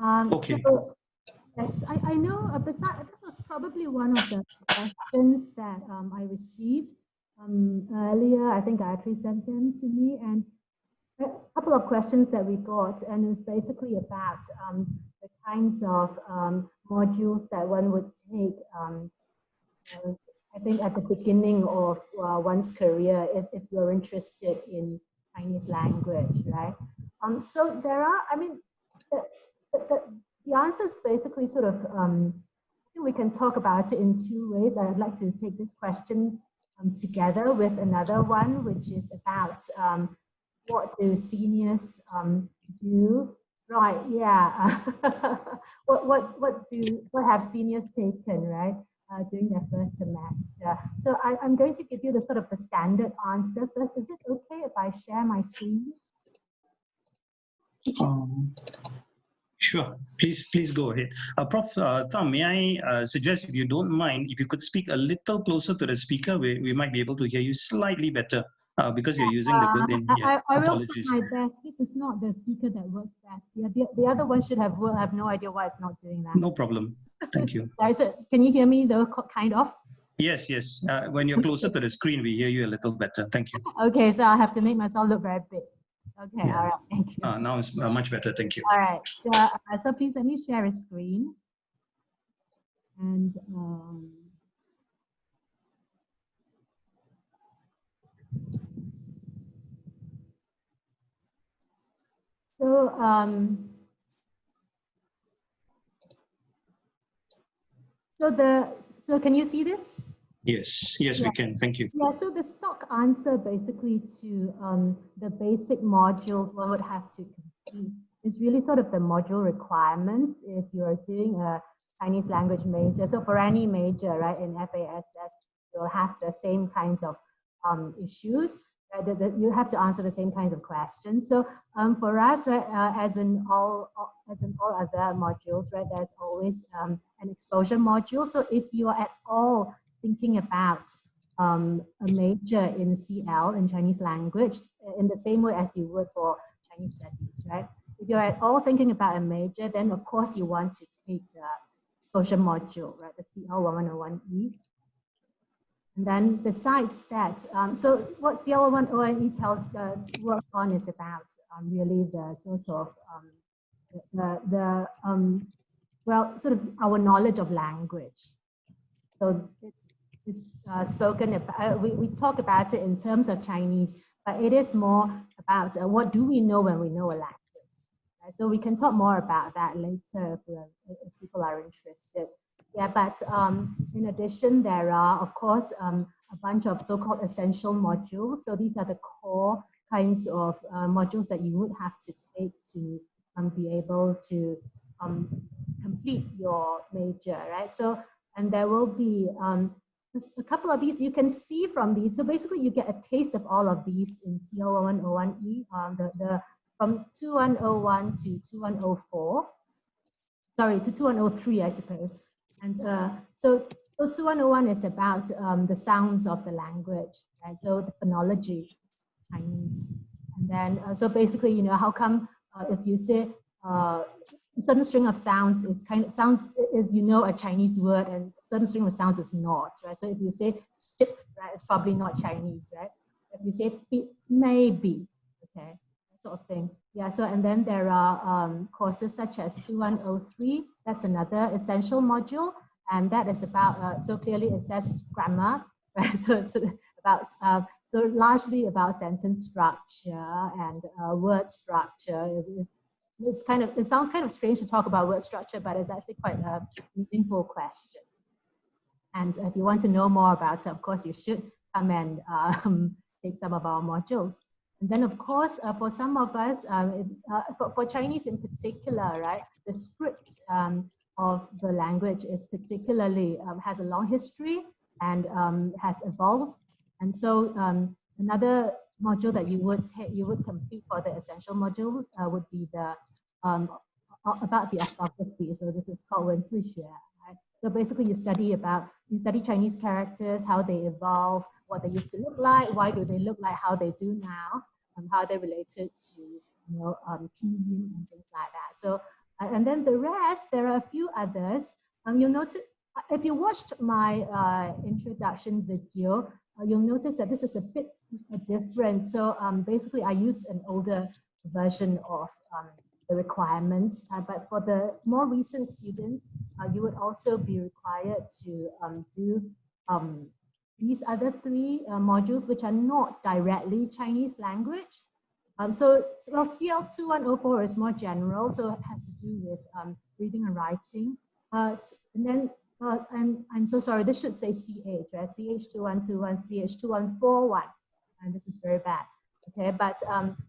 Okay. So yes, I know. Besides, this was probably one of the questions that I received earlier. I think Gayatri sent them to me, and a couple of questions that we got, and it was basically about the kinds of modules that one would take. I think at the beginning of one's career, if you're interested in Chinese language, right? So there are, I mean, the answer is basically sort of, I think we can talk about it in two ways. I'd like to take this question together with another one, which is about what do seniors do? Right, yeah. What have seniors taken, right? During their first semester. So I'm going to give you the sort of the standard answer first. Is it okay if I share my screen? Sure, please go ahead. Prof. Tham, may I suggest, if you don't mind, if you could speak a little closer to the speaker, we might be able to hear you slightly better because you're using the built-in. Yeah, I will do apologies. my best. This is not the speaker that works best. The other one should have worked. I have no idea why it's not doing that. No problem. Thank you. Can you hear me though, kind of? Yes, yes. When you're closer to the screen, we hear you a little better. Thank you. Okay, so I have to make myself look very big. Okay, Yeah. all right, thank you. Now it's much better. Thank you. All right, so please let me share a screen. And so can you see this? Yes, yes, yeah. We can. Thank you. Yeah, so the stock answer basically to the basic modules one would have to complete is really sort of the module requirements if you're doing a Chinese language major. So for any major, right, in FASS, you'll have the same kinds of issues. Right, you have to answer the same kinds of questions. So for us, as in all other modules, right, there's always an exposure module. So if you are at all thinking about a major in CL, in Chinese language, in the same way as you would for Chinese studies, right? If you're at all thinking about a major, then of course you want to take the exposure module, right? The CL 1101E. And then besides that, so what CL 1101E works on is about really the sort of well, sort of our knowledge of language. So it's spoken about, we talk about it in terms of Chinese, but it is more about what do we know when we know a language. Right? So we can talk more about that later if people are interested. Yeah, but in addition, there are, of course, a bunch of so-called essential modules. So these are the core kinds of modules that you would have to take to be able to complete your major, right? So, and there will be a couple of these you can see from these. So basically you get a taste of all of these in CL 1101E, from 2101 to 2104, sorry, to 2103, I suppose. And so 2101 is about the sounds of the language, right? So the phonology, Chinese. And then, so basically, you know, how come if you say certain string of sounds is sounds is, you know, a Chinese word, and certain string of sounds is not, right? So if you say stip, right, it's probably not Chinese, right? If you say beep, maybe, okay, that sort of thing. Yeah, so and then there are courses such as 2103, that's another essential module, and that is about, so clearly it says grammar, right? So it's about, so largely about sentence structure and word structure. It sounds kind of strange to talk about word structure, but it's actually quite a meaningful question. And if you want to know more about it, of course, you should come and take some of our modules. And then, of course, for some of us, for Chinese in particular, right, the script of the language is particularly, has a long history and has evolved. And so another module that you would complete for the essential modules would be the about the orthography. So this is called 文字学, right? So basically you study Chinese characters, how they evolve, what they used to look like, why do they look like how they do now, how they related to, you know, pinyin and things like that. So And then the rest, there are a few others. You'll notice, if you watched my introduction video, you'll notice that this is a bit different. So basically, I used an older version of the requirements, but for the more recent students, you would also be required to do these other three modules, which are not directly Chinese language. So CL2104 is more general, so it has to do with reading and writing. And then, and I'm so sorry, this should say CH, right? CH2121, CH2141, and this is very bad. Okay, but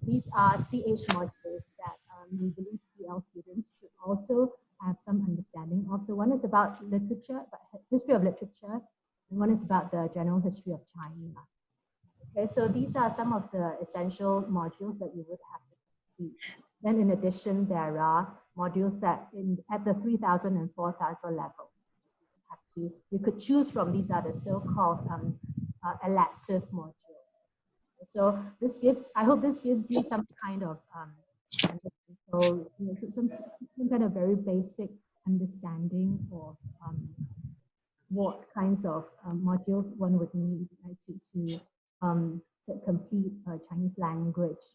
these are CH modules that we believe CL students should also have some understanding of. So one is about literature, history of literature, and one is about the general history of China. Okay, so these are some of the essential modules that you would have to complete. Then in addition, there are modules that at the 3,000 and 4,000 level. You could choose from. These are the so-called elective modules. So this gives, I hope this gives you some kind of some kind of very basic understanding of what kinds of modules one would need, right, to complete a Chinese language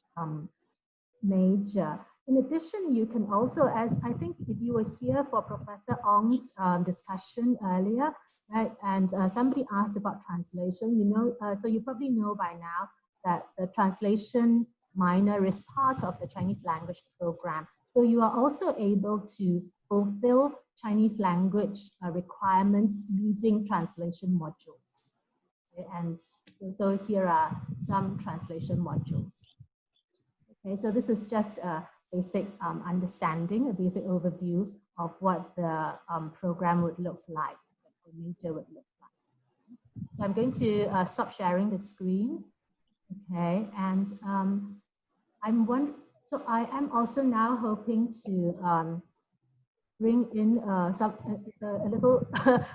major. In addition, you can also, as I think if you were here for Professor Ong's discussion earlier, right, and somebody asked about translation, you know, so you probably know by now that the translation minor is part of the Chinese language program. So you are also able to fulfill Chinese language requirements using translation modules. Okay, and so here are some translation modules. Okay, so this is just a basic understanding, a basic overview of what the program would look like, what the major would look like. So I'm going to stop sharing the screen. Okay, and so I am also now hoping to bring in a little,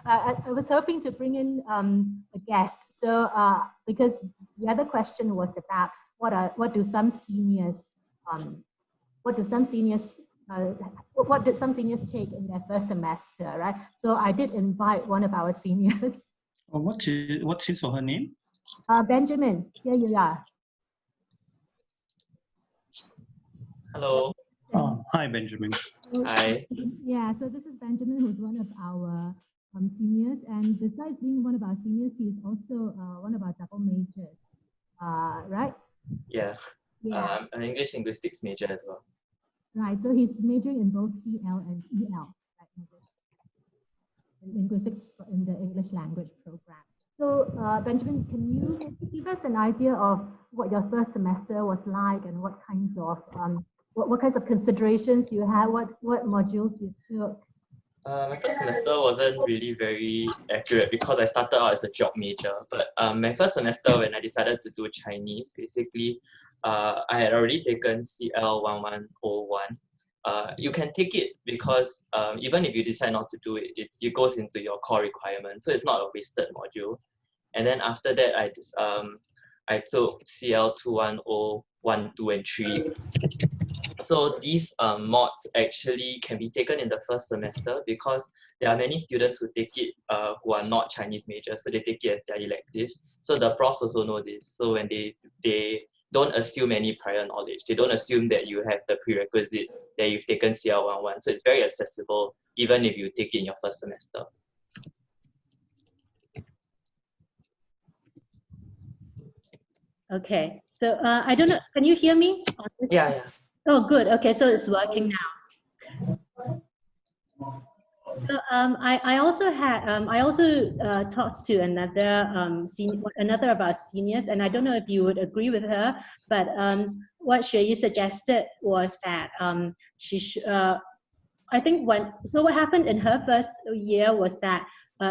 I was hoping to bring in a guest. So because the other question was about what did some seniors take in their first semester, right? So I did invite one of our seniors. Oh, what's his or her name? Benjamin, here you are. Hello. Oh, hi, Benjamin. Hi. Yeah, so this is Benjamin, who's one of our seniors, and besides being one of our seniors, he's also one of our double majors, right? Yeah. I'm an English linguistics major as well. Right, so he's majoring in both CL and EL, right? Linguistics in the English language program. So Benjamin, can you give us an idea of what your first semester was like and what kinds of considerations you had, what modules you took? My first semester wasn't really very accurate because I started out as a job major. But my first semester, when I decided to do Chinese, basically, I had already taken CL1101. You can take it because even if you decide not to do it, it goes into your core requirement. So it's not a wasted module. And then after that, I took CL210, 1, 2, and 3. So these mods actually can be taken in the first semester because there are many students who take it who are not Chinese majors, so they take it as their electives. So the profs also know this. So when they don't assume any prior knowledge, they don't assume that you have the prerequisite that you've taken CL11. So it's very accessible even if you take it in your first semester. Okay, so I don't know, can you hear me? Yeah. Oh, good. Okay, so it's working now. So I also talked to another of our seniors, and I don't know if you would agree with her, but what Xue suggested was that I think what happened in her first year was that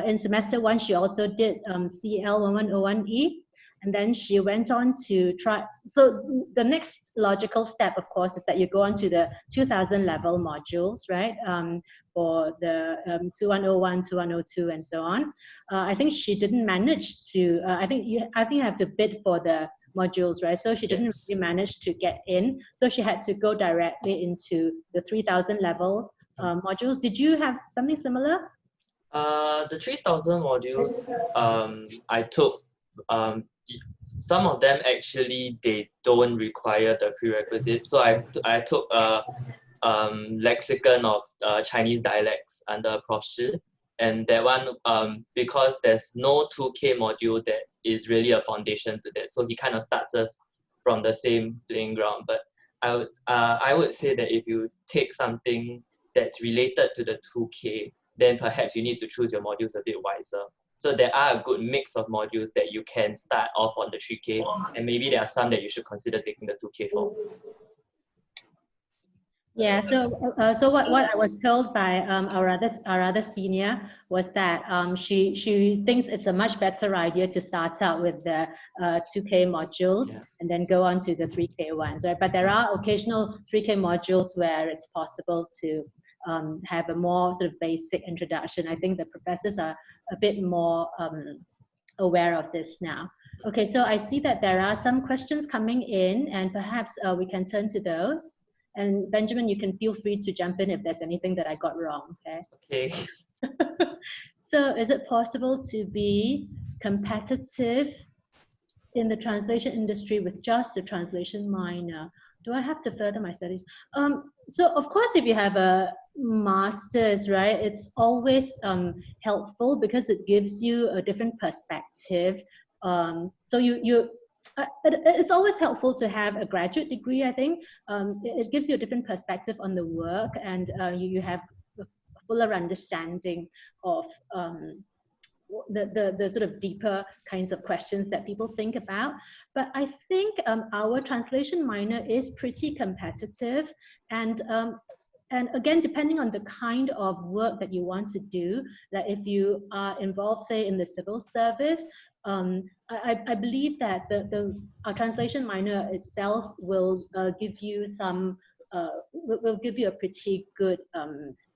in semester 1 she also did CL1101E. And then she went on to try. So the next logical step, of course, is that you go on to the 2000 level modules, right? For the 2101, 2102, and so on. I think she didn't manage to. I think you have to bid for the modules, right? So she didn't really manage to get in. So she had to go directly into the 3000 level modules. Did you have something similar? The 3,000 modules I took, some of them actually they don't require the prerequisites. So I took a lexicon of Chinese dialects under Prof. Shi, and that one because there's no 2K module that is really a foundation to that. So he kind of starts us from the same playing ground. But I would say that if you take something that's related to the 2K, then perhaps you need to choose your modules a bit wiser. So there are a good mix of modules that you can start off on the 3K, and maybe there are some that you should consider taking the 2K for. Yeah, so what I was told by our other senior was that she thinks it's a much better idea to start out with the 2K modules and then go on to the 3K ones, right? But there are occasional 3K modules where it's possible to have a more sort of basic introduction. I think the professors are a bit more aware of this now. Okay, so I see that there are some questions coming in, and perhaps we can turn to those. And Benjamin, you can feel free to jump in if there's anything that I got wrong, okay? Okay. So is it possible to be competitive in the translation industry with just a translation minor? Do I have to further my studies? So of course, if you have a master's, right, it's always helpful because it gives you a different perspective. So it's always helpful to have a graduate degree, I think. It gives you a different perspective on the work, and you have a fuller understanding of the sort of deeper kinds of questions that people think about. But I think our translation minor is pretty competitive, and again, depending on the kind of work that you want to do, like if you are involved, say, in the civil service, I believe that our translation minor itself will give you some, will give you a pretty good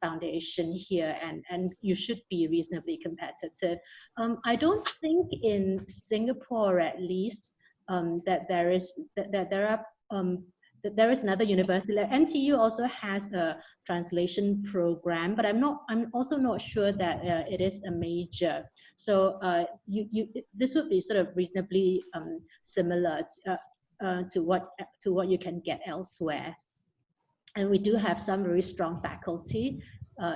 foundation here, and you should be reasonably competitive. I don't think in Singapore, at least, that there is another university. Like NTU also has a translation program, but I'm also not sure that it is a major. So this would be sort of reasonably similar to what you can get elsewhere. And we do have some very strong faculty,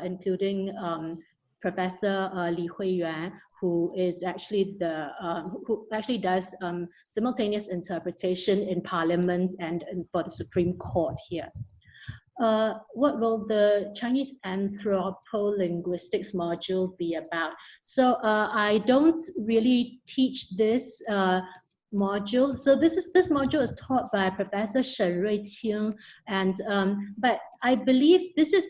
including Professor Li Huiyuan, who is actually who actually does simultaneous interpretation in parliaments and for the Supreme Court here. What will the Chinese anthropolinguistics module be about? So I don't really teach this module. So this module is taught by Professor Shen Ruiqing, and but I believe this is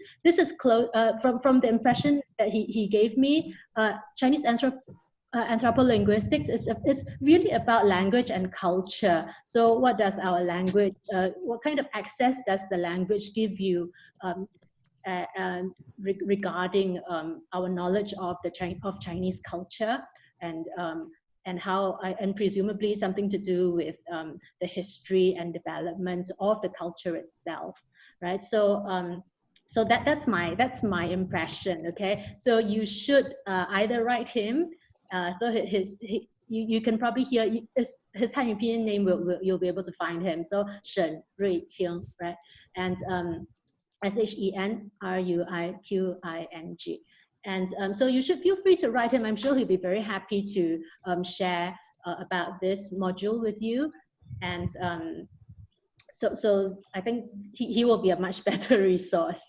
close from the impression that he gave me. Chinese anthropolinguistics is really about language and culture. So what does our language, what kind of access does the language give you regarding our knowledge of Chinese culture, and how, and presumably something to do with the history and development of the culture itself, right? So so that's my impression. Okay, so you should either write him. So you can probably hear his Han Pinyin name. You'll be able to find him. So Shen Ruiqing, right? And ShenRuiqing. And so you should feel free to write him. I'm sure he'll be very happy to share about this module with you. And so I think he will be a much better resource.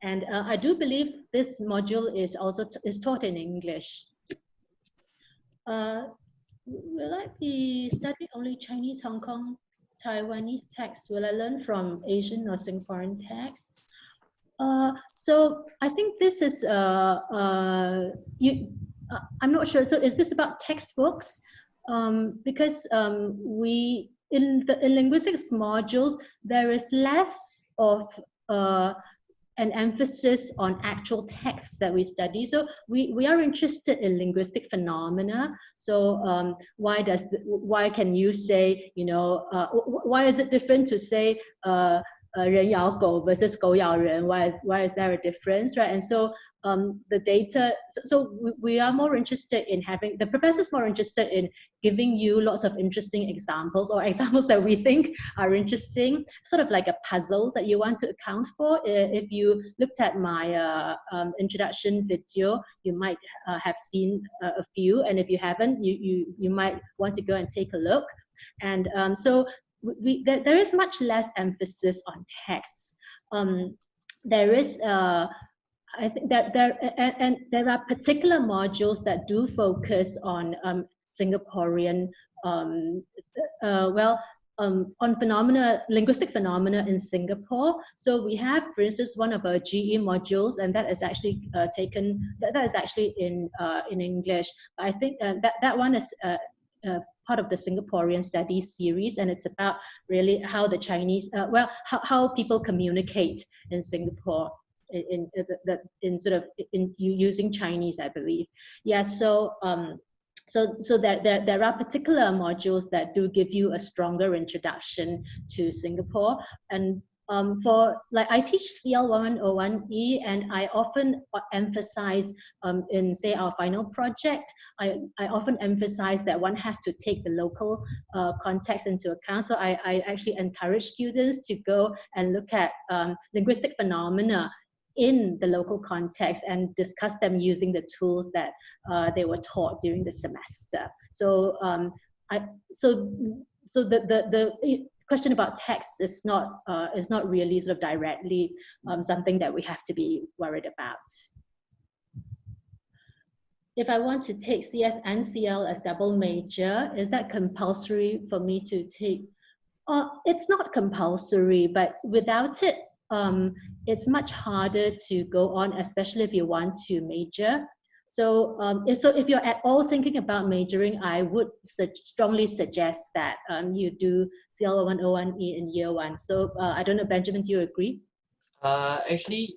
And I do believe this module is also taught in English. Will I be studying only Chinese, Hong Kong, Taiwanese texts? Will I learn from Asian or Singaporean texts? So I think this is I'm not sure. So is this about textbooks? Because we in linguistics modules there is less of an emphasis on actual texts that we study. So we are interested in linguistic phenomena. So why can you say, you know, why is it different to say 人咬狗 versus 狗咬人. Why is there a difference, right? And so the data, so we are more interested in having, the professor's more interested in giving you lots of interesting examples, or examples that we think are interesting, sort of like a puzzle that you want to account for. If you looked at my introduction video, you might have seen a few, and if you haven't, you might want to go and take a look. And so there is much less emphasis on texts. There is I think that there are particular modules that do focus on Singaporean, on linguistic phenomena in Singapore. So we have, for instance, one of our GE modules, and that is actually that is actually in English. I think that one is part of the Singaporean studies series, and it's about really how the Chinese, how people communicate in Singapore in using Chinese, I believe. Yeah, so so there are particular modules that do give you a stronger introduction to Singapore. And for, like, I teach CL 1101E, and I often emphasize in, say, our final project, I often emphasize that one has to take the local context into account. So I actually encourage students to go and look at linguistic phenomena in the local context and discuss them using the tools that they were taught during the semester. So the question about text is not really sort of directly something that we have to be worried about. If I want to take CS and CL as double major, is that compulsory for me to take? It's not compulsory, but without it, it's much harder to go on, especially if you want to major. So, so if you're at all thinking about majoring, I would strongly suggest that you do CL 101E in year one. So I don't know, Benjamin, do you agree? Actually,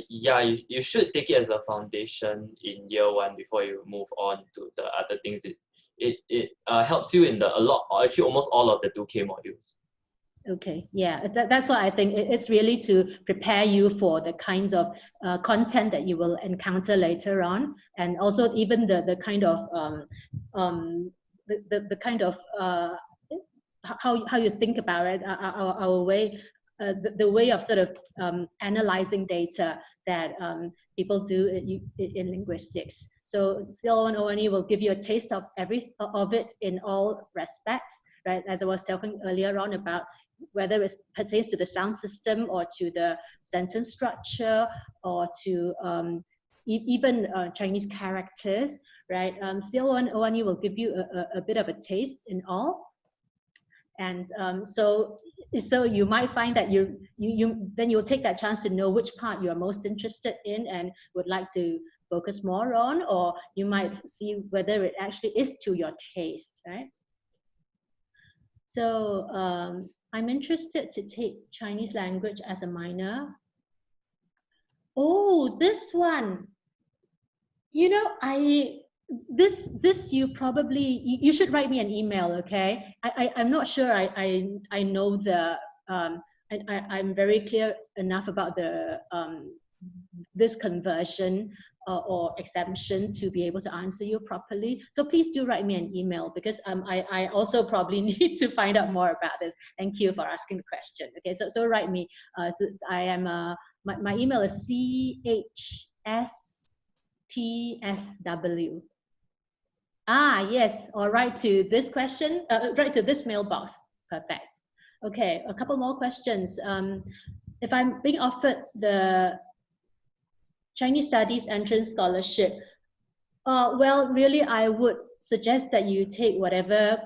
yeah, you should take it as a foundation in year one before you move on to the other things. It helps you in actually almost all of the 2K modules. Okay, yeah, that's what I think. It's really to prepare you for the kinds of content that you will encounter later on, and also even the kind of the kind of how you think about it, our way, the way of sort of analyzing data that people do in linguistics. So CL 101E will give you a taste of it in all respects, right? As I was talking earlier on about whether it pertains to the sound system or to the sentence structure or to even Chinese characters, right? CL 101E will give you a bit of a taste in all. And so you might find that then you'll take that chance to know which part you're most interested in and would like to focus more on, or you might see whether it actually is to your taste, right? So I'm interested to take Chinese language as a minor. Oh, this one. You know, this you probably, you should write me an email, okay? I'm not sure I know the, I'm very clear enough about the, this conversion or exemption to be able to answer you properly. So please do write me an email, because I also probably need to find out more about this. Thank you for asking the question. Okay, so write me. So I am, my email is chstsw. Ah, yes, or write to this question, write to this mailbox. Perfect. Okay, a couple more questions. If I'm being offered the Chinese Studies Entrance Scholarship, well, really, I would suggest that you take whatever.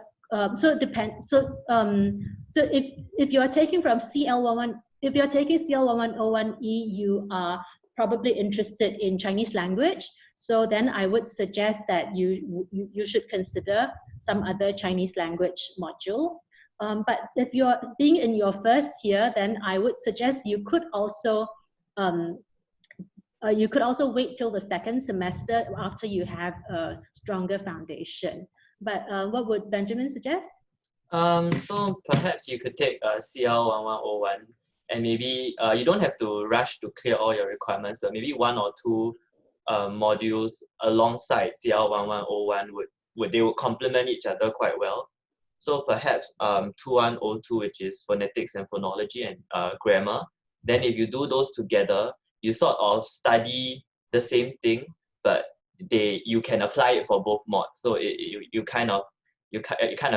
So it depends. So if you are taking from CL11, if you're taking CL1101E, you are probably interested in Chinese language. So then I would suggest that you should consider some other Chinese language module. But if you're being in your first year, then I would suggest you could also wait till the second semester after you have a stronger foundation. But what would Benjamin suggest? So perhaps you could take CL 1101 and maybe you don't have to rush to clear all your requirements, but maybe 1 or 2 modules alongside CL 1101 would complement each other quite well. So perhaps 2102, which is phonetics and phonology and grammar. Then if you do those together, you sort of study the same thing, but you can apply it for both mods. So it kind of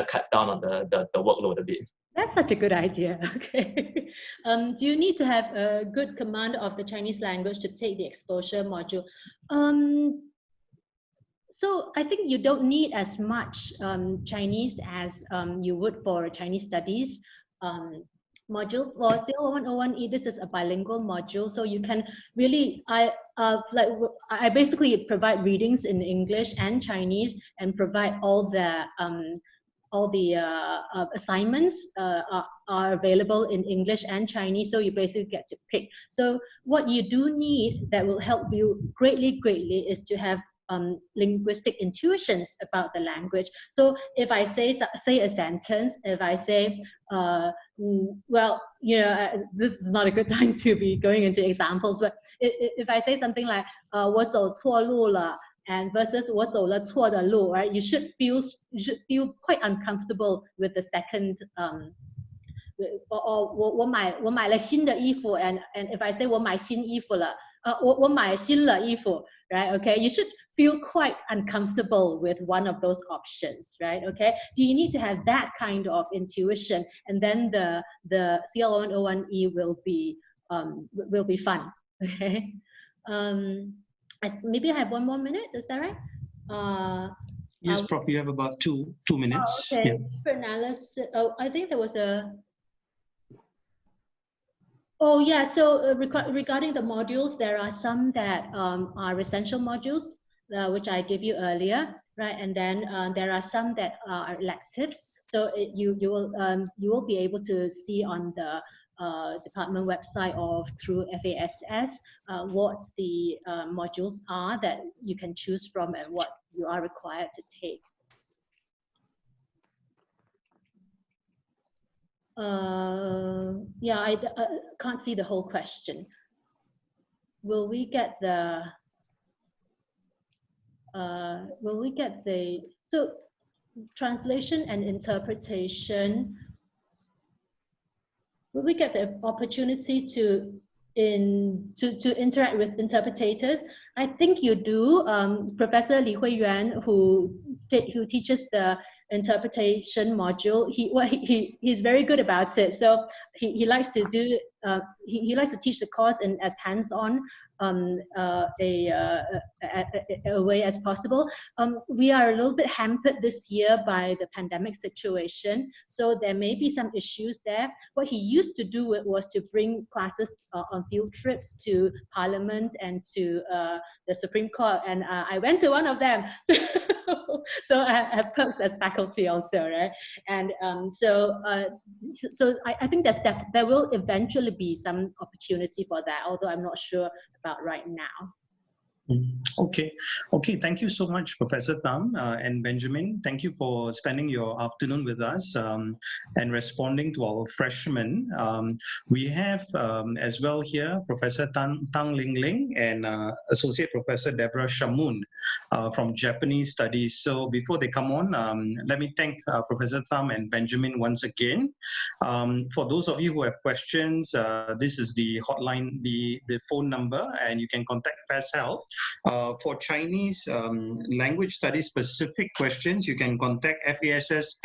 cuts down on the workload a bit. That's such a good idea. Okay. Do you need to have a good command of the Chinese language to take the exposure module? So I think you don't need as much Chinese as you would for Chinese studies module. For CL 1101E, this is a bilingual module, so you can really, I basically provide readings in English and Chinese, and provide all the assignments are available in English and Chinese, so you basically get to pick. So what you do need that will help you greatly is to have linguistic intuitions about the language. So if I say a sentence, if I say, well, you know, this is not a good time to be going into examples, but if I say something like 我走错路了 and versus 我走了错的路, right? You should feel quite uncomfortable with the second or 我买了新的衣服 and if I say 我买新衣服了 我买新了衣服, right? Okay, you should feel quite uncomfortable with one of those options, right? Okay, so you need to have that kind of intuition, and then the CL1101E will be fun. Okay. Maybe I have 1 more minute. Is that right? Yes, Prof. You have about two minutes. Okay. Yeah. For analysis, I think there was a. Oh yeah. So regarding the modules, there are some that are essential modules, which I gave you earlier, right? And then there are some that are electives. So you will be able to see on the department website or through FASS what the modules are that you can choose from and what you are required to take. Yeah, I can't see the whole question. Will we get the so translation and interpretation? Will we get the opportunity to interact with interpreters? I think you do. Professor Li Huiyuan, who teaches the interpretation module, he's very good about it. So he likes to do he likes to teach the course in as hands-on a way as possible. We are a little bit hampered this year by the pandemic situation, so there may be some issues there. What he used to do was to bring classes on field trips to Parliament and to the Supreme Court, and I went to one of them. So I have perks as faculty also, right? And so I think there will eventually be some opportunity for that, although I'm not sure about right now. Okay. Thank you so much, Professor Tham and Benjamin. Thank you for spending your afternoon with us and responding to our freshmen. We have as well here Professor Tang Ling Ling and Associate Professor Deborah Shamoon from Japanese Studies. So before they come on, let me thank Professor Tham and Benjamin once again. For those of you who have questions, this is the hotline, the phone number, and you can contact FASS Help. For Chinese language study specific questions, you can contact FASS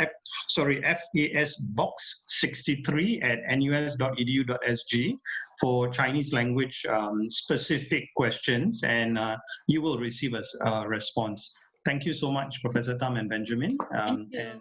box 63 at nus.edu.sg for Chinese language specific questions, and you will receive a response. Thank you so much, Professor Tham and Benjamin. Thank you. And